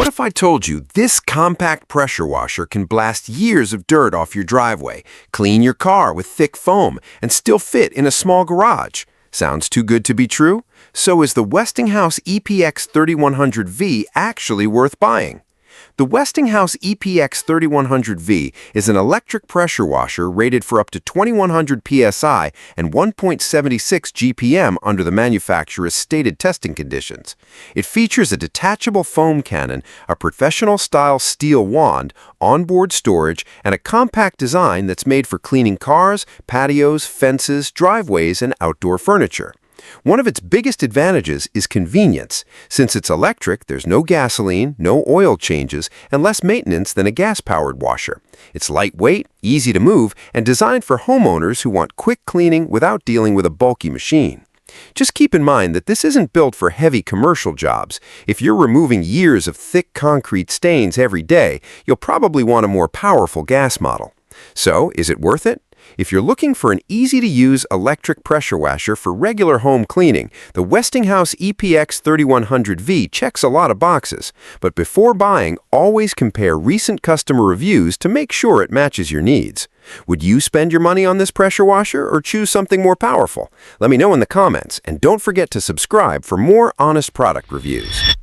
What if I told you this compact pressure washer can blast years of dirt off your driveway, clean your car with thick foam, and still fit in a small garage? Sounds too good to be true? So is the Westinghouse ePX3100v actually worth buying? The Westinghouse ePX3100v is an electric pressure washer rated for up to 2100 PSI and 1.76 GPM under the manufacturer's stated testing conditions. It features a detachable foam cannon, a professional-style steel wand, onboard storage, and a compact design that's made for cleaning cars, patios, fences, driveways, and outdoor furniture. One of its biggest advantages is convenience. Since it's electric, there's no gasoline, no oil changes, and less maintenance than a gas-powered washer. It's lightweight, easy to move, and designed for homeowners who want quick cleaning without dealing with a bulky machine. Just keep in mind that this isn't built for heavy commercial jobs. If you're removing years of thick concrete stains every day, you'll probably want a more powerful gas model. So, is it worth it? If you're looking for an easy-to-use electric pressure washer for regular home cleaning, the Westinghouse ePX3100v checks a lot of boxes. But before buying, always compare recent customer reviews to make sure it matches your needs. Would you spend your money on this pressure washer or choose something more powerful? Let me know in the comments, and don't forget to subscribe for more honest product reviews.